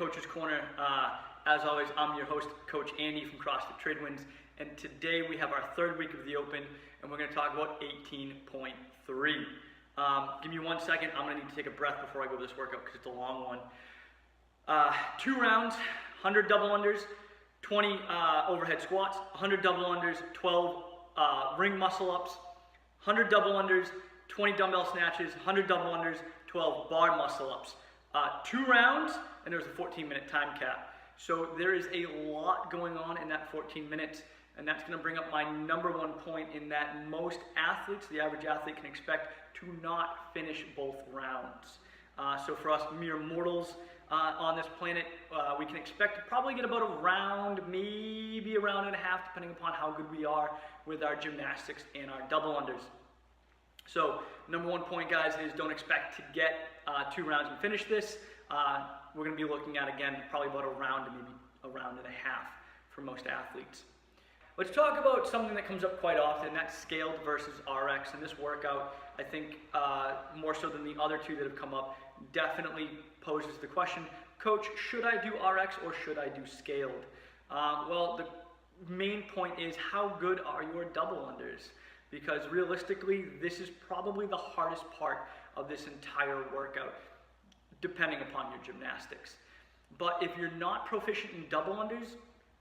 Coach's Corner. As always, I'm your host, Coach Andy from CrossFit Tradewinds, and today we have our third week of the Open, and we're going to talk about 18.3. Give me 1 second. I'm going to need to take a breath before I go to this workout because it's a long one. 2 rounds, 100 double unders, 20 overhead squats, 100 double unders, 12 ring muscle ups, 100 double unders, 20 dumbbell snatches, 100 double unders, 12 bar muscle ups. 2 rounds, and there's a 14-minute time cap. So there is a lot going on in that 14 minutes, and that's going to bring up my number one point in that most athletes, the average athlete, can expect to not finish both rounds. So for us mere mortals on this planet, we can expect to probably get about a round, maybe a round and a half, depending upon how good we are with our gymnastics and our double unders. So number one point, guys, is don't expect to get 2 rounds and finish this. We're going to be looking at, again, probably about a round to maybe a round and a half for most athletes. Let's talk about something that comes up quite often, and that's scaled versus RX. And this workout, I think, more so than the other two that have come up, definitely poses the question, Coach, should I do RX or should I do scaled? Well, the main point is, how good are your double unders? Because realistically, this is probably the hardest part of this entire workout, depending upon your gymnastics. But if you're not proficient in double unders,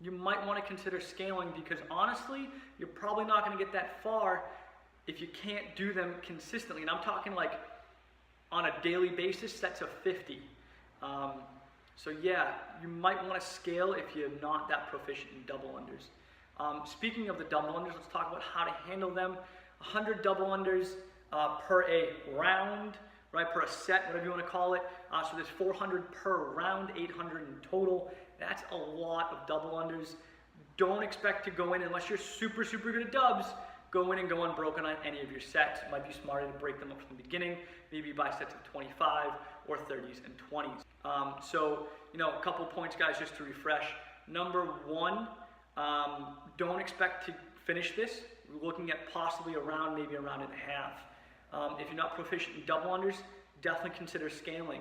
you might want to consider scaling, because honestly, you're probably not going to get that far if you can't do them consistently. And I'm talking like on a daily basis, sets of 50. So yeah, you might want to scale if you're not that proficient in double unders. Speaking of the double unders, let's talk about how to handle them. 100 double unders per a round, right, per a set, whatever you want to call it. So there's 400 per round, 800 in total. That's a lot of double unders. Don't expect to go in, unless you're super, super good at dubs, go in and go unbroken on any of your sets. It might be smarter to break them up from the beginning, maybe by sets of 25 or 30s and 20s. So, a couple points, guys, just to refresh. Number one, don't expect to finish this. We're looking at possibly a round, maybe a round and a half. If you're not proficient in double unders, definitely consider scaling.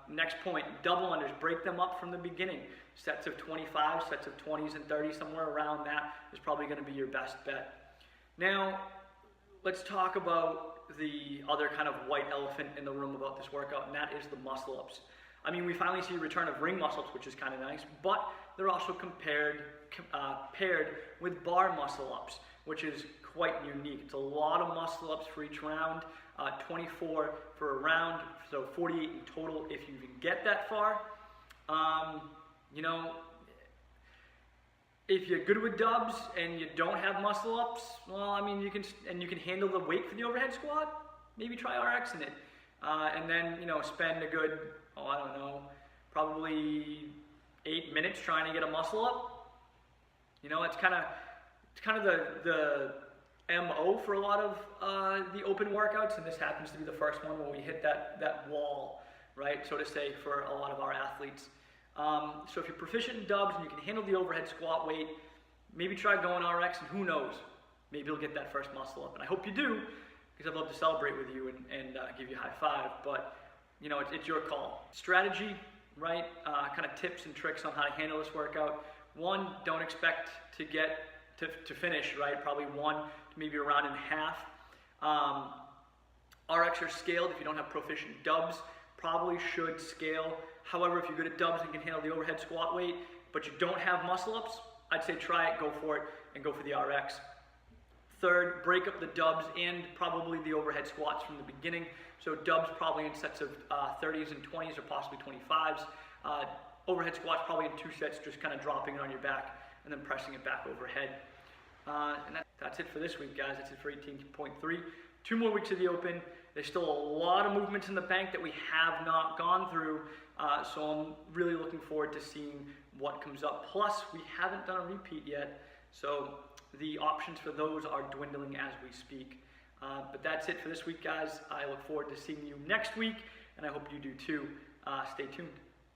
Next point, double unders, break them up from the beginning. Sets of 25, sets of 20s and 30s, somewhere around that is probably going to be your best bet. Now, let's talk about the other kind of white elephant in the room about this workout, and that is the muscle ups. I mean, we finally see a return of ring muscle ups, which is kind of nice, but they're also paired with bar muscle ups, which is quite unique. It's a lot of muscle ups for each round, 24 for a round, so 48 in total if you even get that far. If you're good with dubs and you don't have muscle ups, well, I mean, you can handle the weight for the overhead squat, maybe try RX in it. And then, spend a good, I don't know, probably 8 minutes trying to get a muscle up. It's kind of the MO for a lot of the open workouts, and this happens to be the first one where we hit that wall, right, so to say, for a lot of our athletes. So if you're proficient in dubs and you can handle the overhead squat weight, maybe try going RX, and who knows, maybe you'll get that first muscle up. And I hope you do, because I'd love to celebrate with you and give you a high five, but it's your call. Strategy, right, kind of tips and tricks on how to handle this workout. One, don't expect to get to finish, right, probably 1 to maybe a round and a half. RX are scaled if you don't have proficient dubs, probably should scale. However, if you're good at dubs and can handle the overhead squat weight, but you don't have muscle ups, I'd say try it, go for it, and go for the RX. Third, break up the dubs and probably the overhead squats from the beginning. So dubs probably in sets of 30s and 20s or possibly 25s. Overhead squats probably in 2 sets, just kind of dropping it on your back and then pressing it back overhead. And that's it for this week, guys. That's it for 18.3. 2 more weeks of the Open. There's still a lot of movements in the bank that we have not gone through. So I'm really looking forward to seeing what comes up. Plus, we haven't done a repeat yet. So the options for those are dwindling as we speak. But that's it for this week, guys. I look forward to seeing you next week, and I hope you do too. Stay tuned.